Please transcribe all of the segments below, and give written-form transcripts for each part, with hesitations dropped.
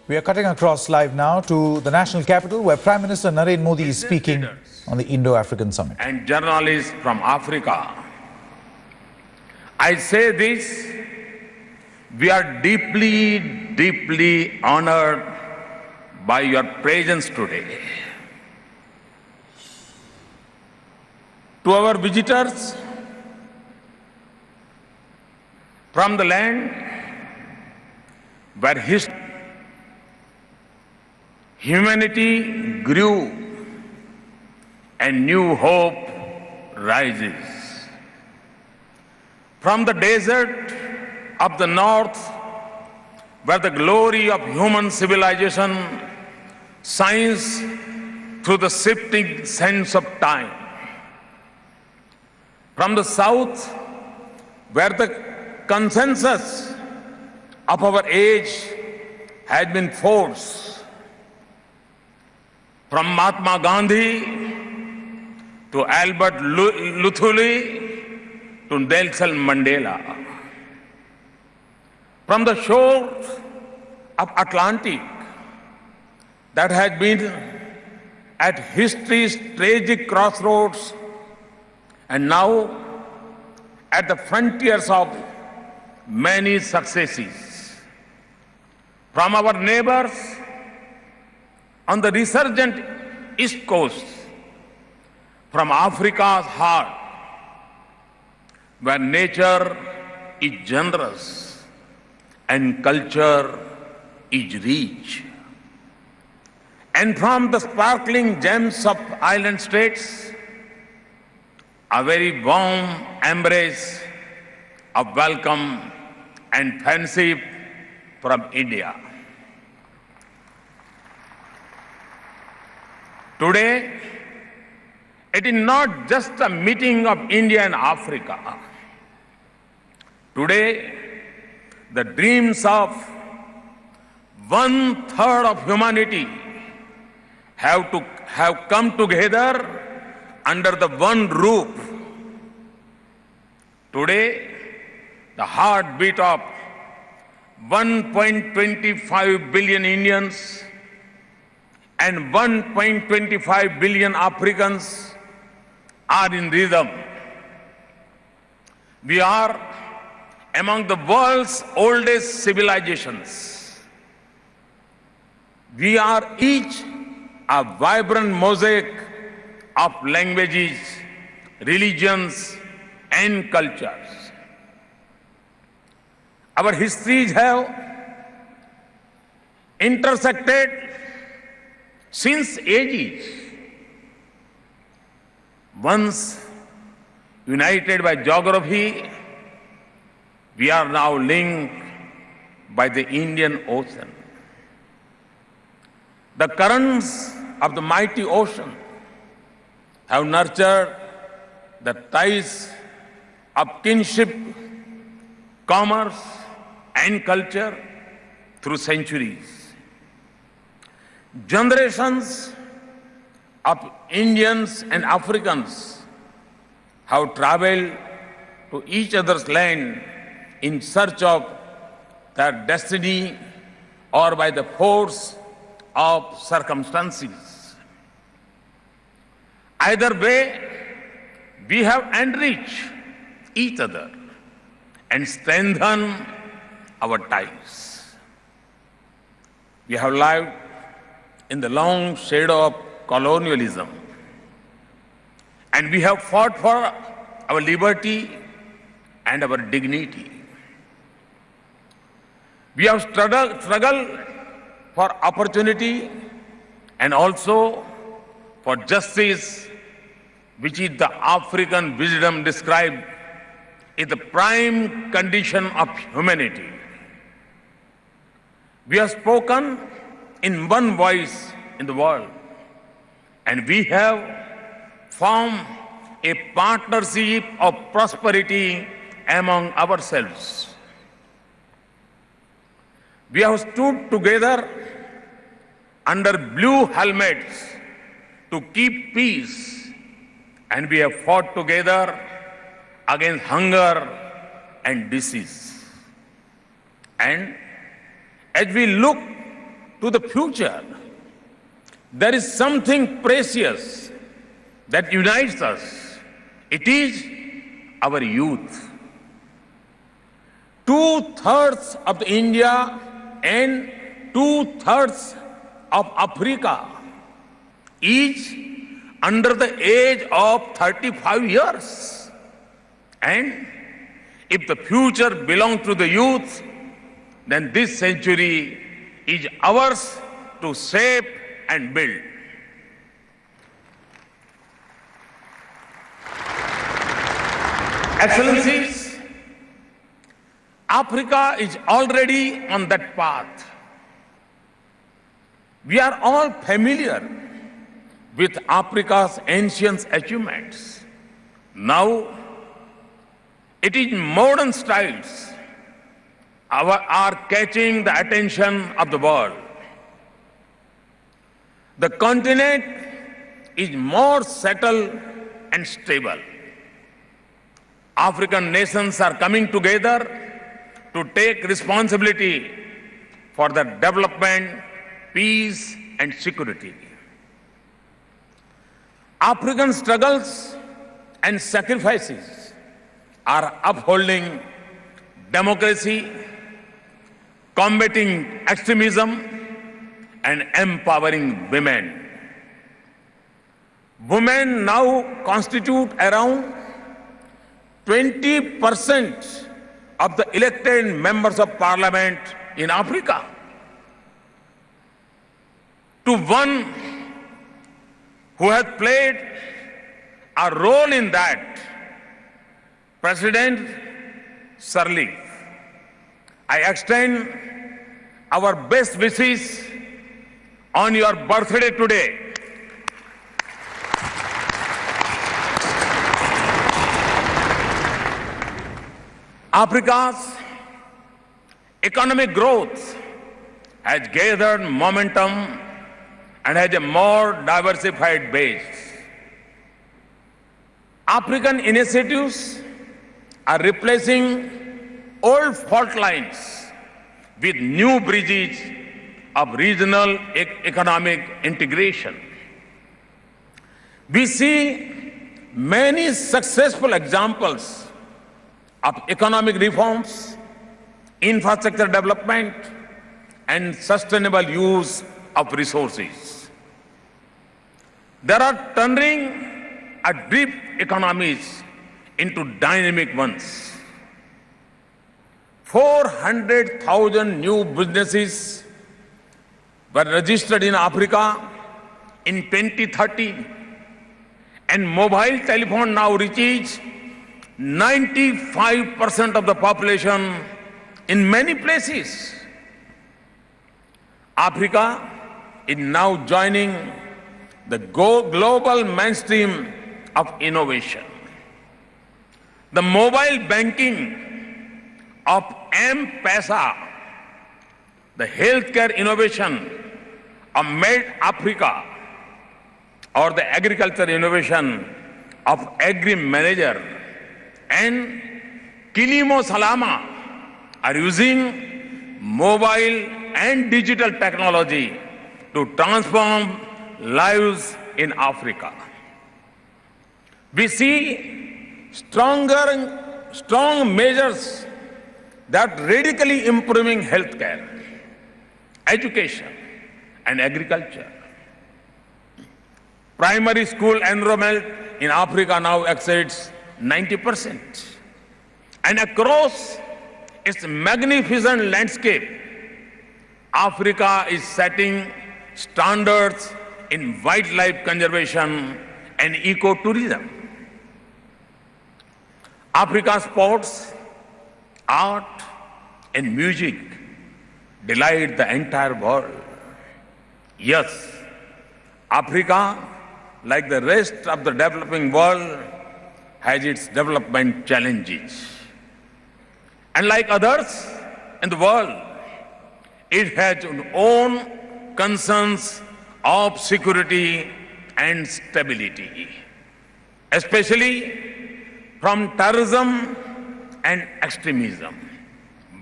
We are cutting across live now to the national capital where Prime Minister Narendra Modi is speaking on the Indo-African Summit. And journalists from Africa. I say this, we are deeply honored by your presence today. To our visitors from the land where humanity grew and new hope rises. From the desert of the north, where the glory of human civilization shines through the shifting sands of time. From the south, where the consensus of our age has been forced. From Mahatma Gandhi to Albert Luthuli to Nelson Mandela. From the shores of Atlantic that has been at history's tragic crossroads and now at the frontiers of many successes. From our neighbors on the resurgent East Coast, from Africa's heart, where nature is generous and culture is rich, and from the sparkling gems of island states, a very warm embrace of welcome and friendship from India. Today, it is not just a meeting of India and Africa. Today, the dreams of 1/3 of humanity have come together under the one roof. Today, the heartbeat of 1.25 billion Indians and 1.25 billion Africans are in rhythm. We are among the world's oldest civilizations. We are each a vibrant mosaic of languages, religions, and cultures. Our histories have intersected since ages. Once united by geography, we are now linked by the Indian Ocean. The currents of the mighty ocean have nurtured the ties of kinship, commerce, and culture through centuries. Generations of Indians and Africans have traveled to each other's land in search of their destiny or by the force of circumstances. Either way, we have enriched each other and strengthened our ties. We have lived in the long shadow of colonialism, and we have fought for our liberty and our dignity. We have struggled for opportunity and also for justice, which is the African wisdom described is the prime condition of humanity. We have spoken in one voice in the world, and we have formed a partnership of prosperity among ourselves. We have stood together under blue helmets to keep peace, and we have fought together against hunger and disease. And as we look to the future, there is something precious that unites us. It is our youth. 2/3 of India and 2/3 of Africa is under the age of 35 years. And if the future belongs to the youth, then this century is ours to shape and build. Excellencies, Africa is already on that path. We are all familiar with Africa's ancient achievements. Now, it is modern styles are catching the attention of the world. The continent is more settled and stable. African nations are coming together to take responsibility for the development, peace, and security. African struggles and sacrifices are upholding democracy, combating extremism, and empowering women. Women now constitute around 20% of the elected members of parliament in Africa. To one who has played a role in that, President Sirleaf, I extend our best wishes on your birthday today. Africa's economic growth has gathered momentum and has a more diversified base. African initiatives are replacing old fault lines with new bridges of regional economic integration. We see many successful examples of economic reforms, infrastructure development, and sustainable use of resources. There are turning deep economies into dynamic ones. 400,000 new businesses were registered in Africa in 2013, and mobile telephone now reaches 95% of the population in many places. Africa is now joining the global mainstream of innovation. The mobile banking of M-Pesa, the healthcare innovation of Made Africa, or the agriculture innovation of Agri-Manager, and Kilimo Salama are using mobile and digital technology to transform lives in Africa. We see strong measures that radically improving healthcare, education, and agriculture. Primary school enrollment in Africa now exceeds 90%. And across its magnificent landscape, Africa is setting standards in wildlife conservation and ecotourism. Africa's sports, art, and music delight the entire world. Yes, Africa, like the rest of the developing world, has its development challenges. And like others in the world, it has its own concerns of security and stability, especially from terrorism and extremism.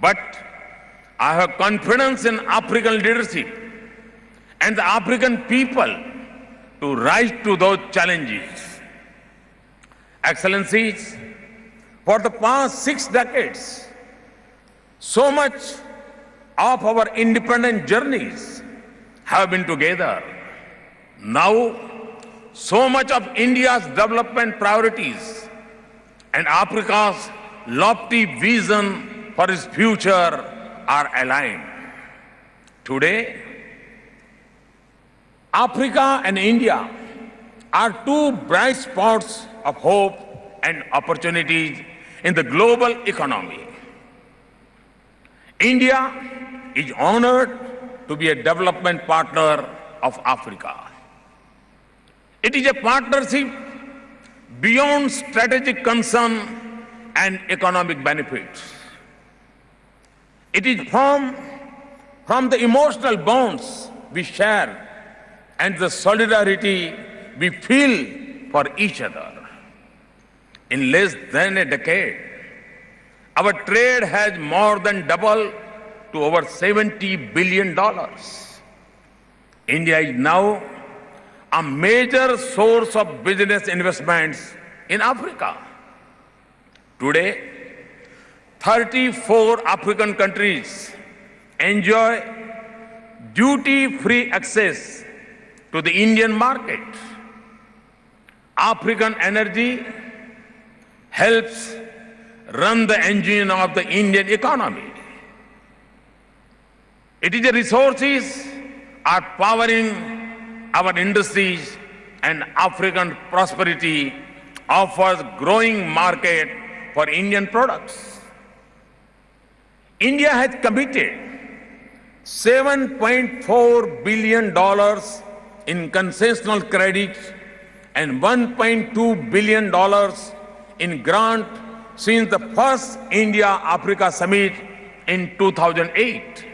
But I have confidence in African leadership and the African people to rise to those challenges. Excellencies, for the past 6 decades, so much of our independent journeys have been together. Now, so much of India's development priorities and Africa's lofty vision for its future are aligned. Today, Africa and India are two bright spots of hope and opportunities in the global economy. India is honored to be a development partner of Africa. It is a partnership beyond strategic concern and economic benefits. It is from the emotional bonds we share and the solidarity we feel for each other. In less than a decade, our trade has more than doubled to over $70 billion. India is now a major source of business investments in Africa. Today, 34 African countries enjoy duty-free access to the Indian market. African energy helps run the engine of the Indian economy. It is the resources are powering our industries, and African prosperity offers growing market for Indian products. India has committed $7.4 billion in concessional credit and $1.2 billion in grant since the first India-Africa summit in 2008.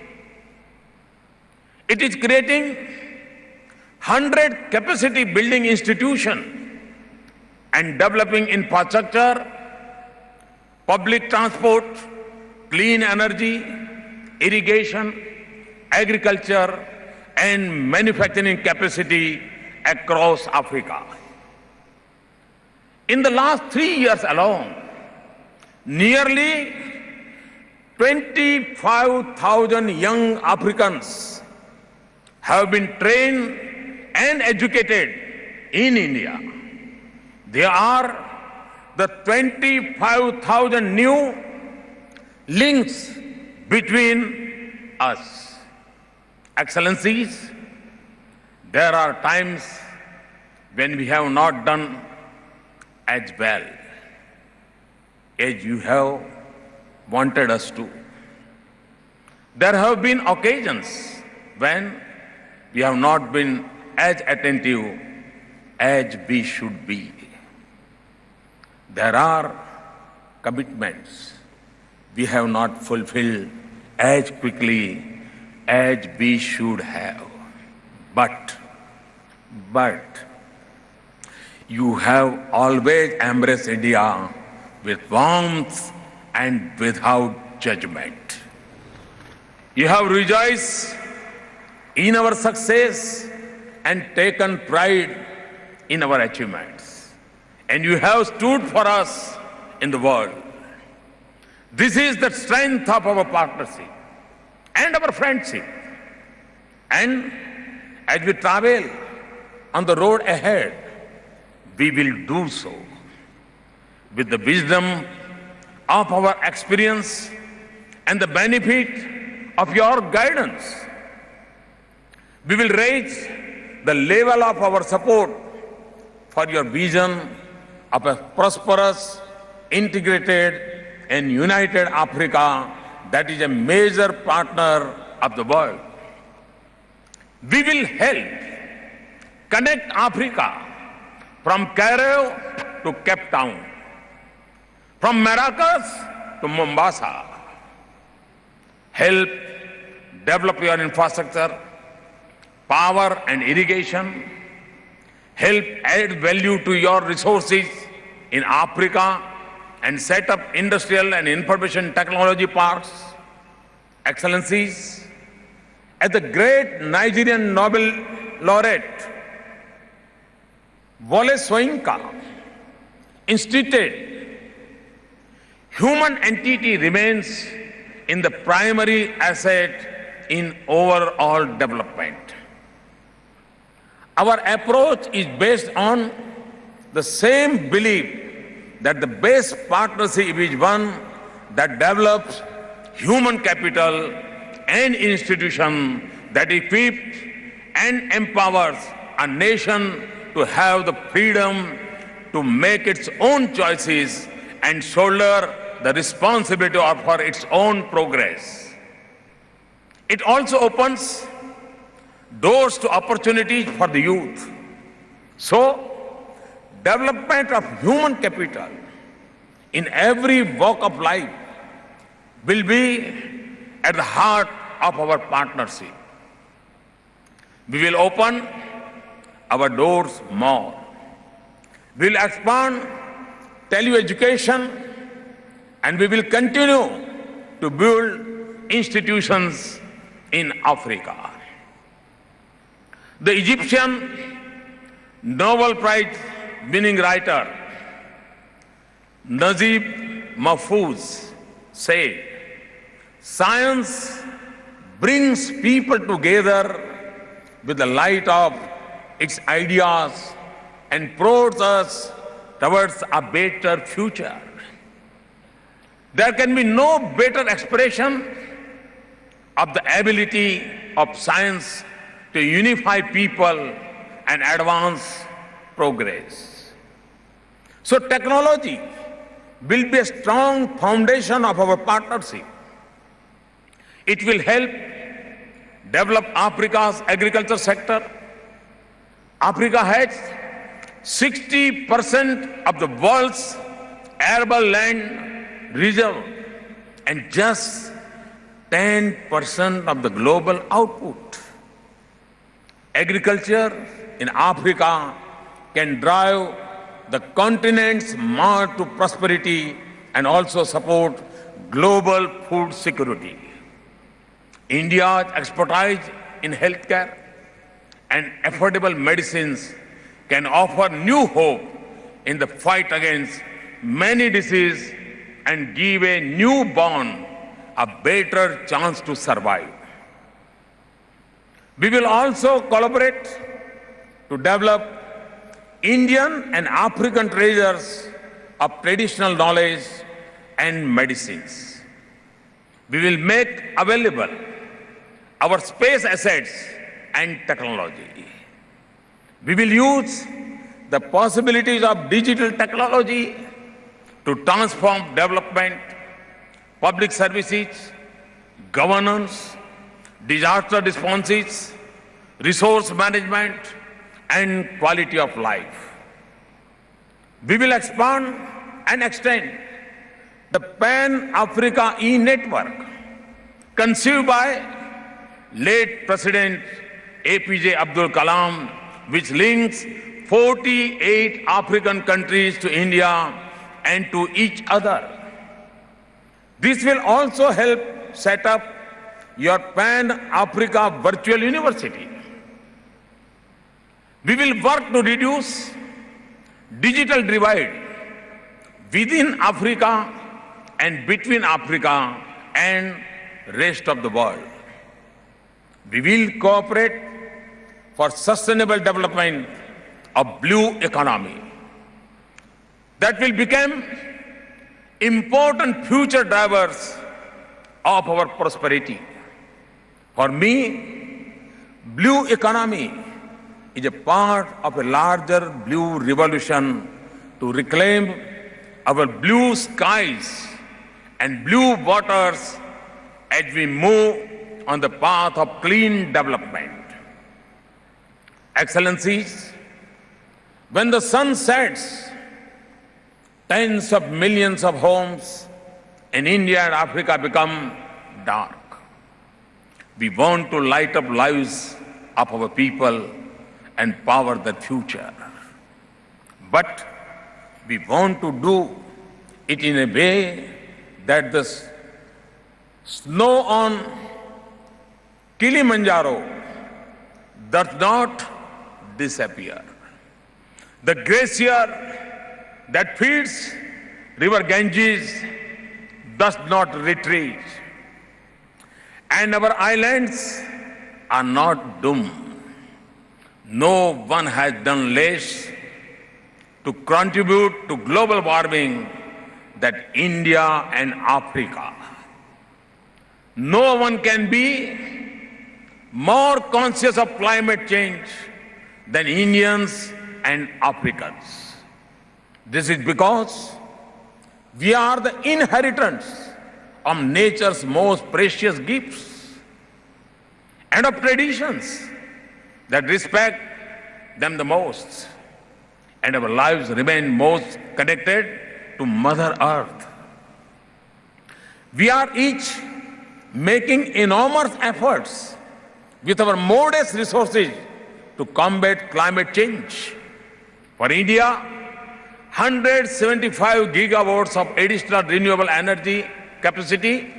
It is creating 100 capacity building institutions and developing infrastructure, public transport, clean energy, irrigation, agriculture, and manufacturing capacity across Africa. In the last 3 years alone, nearly 25,000 young Africans have been trained and educated in India. They are the 25,000 new links between us. Excellencies, there are times when we have not done as well as you have wanted us to. There have been occasions when we have not been as attentive as we should be. There are commitments we have not fulfilled as quickly as we should have. But you have always embraced India with warmth and without judgment. You have rejoiced in our success and taken pride in our achievements. And you have stood for us in the world. This is the strength of our partnership and our friendship. And as we travel on the road ahead, we will do so with the wisdom of our experience and the benefit of your guidance. We will raise the level of our support for your vision of a prosperous, integrated, and united Africa that is a major partner of the world. We will help connect Africa from Cairo to Cape Town, from Maracas to Mombasa. Help develop your infrastructure, power and irrigation. Help add value to your resources in Africa and set up industrial and information technology parks. Excellencies, As the great Nigerian Nobel laureate Wole Soyinka instituted, human entity remains in the primary asset in overall development. Our approach is based on the same belief that the best partnership is one that develops human capital and institutions that equip and empowers a nation to have the freedom to make its own choices and shoulder the responsibility for its own progress. It also opens doors to opportunities for the youth. So, development of human capital in every walk of life will be at the heart of our partnership. We will open our doors more. We will expand tele-education, and we will continue to build institutions in Africa. The Egyptian Nobel Prize winning writer Najib Mahfouz said, "Science brings people together with the light of its ideas and prods us towards a better future." There can be no better expression of the ability of science to unify people and advance progress. So technology will be a strong foundation of our partnership. It will help develop Africa's agriculture sector. Africa has 60% of the world's arable land reserve and just 10% of the global output. Agriculture in Africa can drive the continent's march to prosperity and also support global food security. India's expertise in healthcare and affordable medicines can offer new hope in the fight against many diseases and give a newborn a better chance to survive. We will also collaborate to develop Indian and African treasures of traditional knowledge and medicines. We will make available our space assets and technology. We will use the possibilities of digital technology to transform development, public services, governance, disaster responses, resource management, and quality of life. We will expand and extend the Pan-Africa e-network conceived by late President APJ Abdul Kalam, which links 48 African countries to India and to each other. This will also help set up your Pan-Africa Virtual University. We will work to reduce digital divide within Africa and between Africa and rest of the world. We will cooperate for sustainable development of blue economy that will become important future drivers of our prosperity. For me, blue economy is a part of a larger blue revolution to reclaim our blue skies and blue waters as we move on the path of clean development. Excellencies, when the sun sets, tens of millions of homes in India and Africa become dark. We want to light up lives of our people and power the future. But we want to do it in a way that the snow on Kilimanjaro does not disappear. The glacier that feeds river Ganges does not retreat. And our islands are not doomed. No one has done less to contribute to global warming than India and Africa. No one can be more conscious of climate change than Indians and Africans. This is because we are the inheritors of nature's most precious gifts and of traditions that respect them the most. And our lives remain most connected to Mother Earth. We are each making enormous efforts with our modest resources to combat climate change. For India, 175 gigawatts of additional renewable energy capacity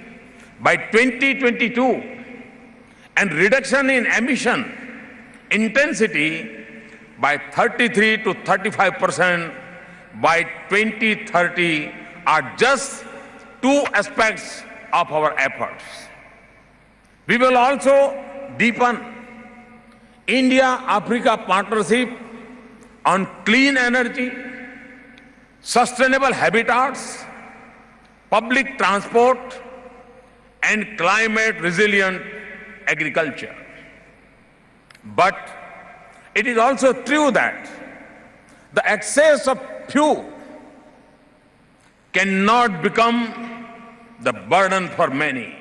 by 2022 and reduction in emission intensity by 33 to 35% by 2030 are just two aspects of our efforts. We will also deepen India-Africa partnership on clean energy, sustainable habitats, public transport, and climate-resilient agriculture. But it is also true that the excess of few cannot become the burden for many.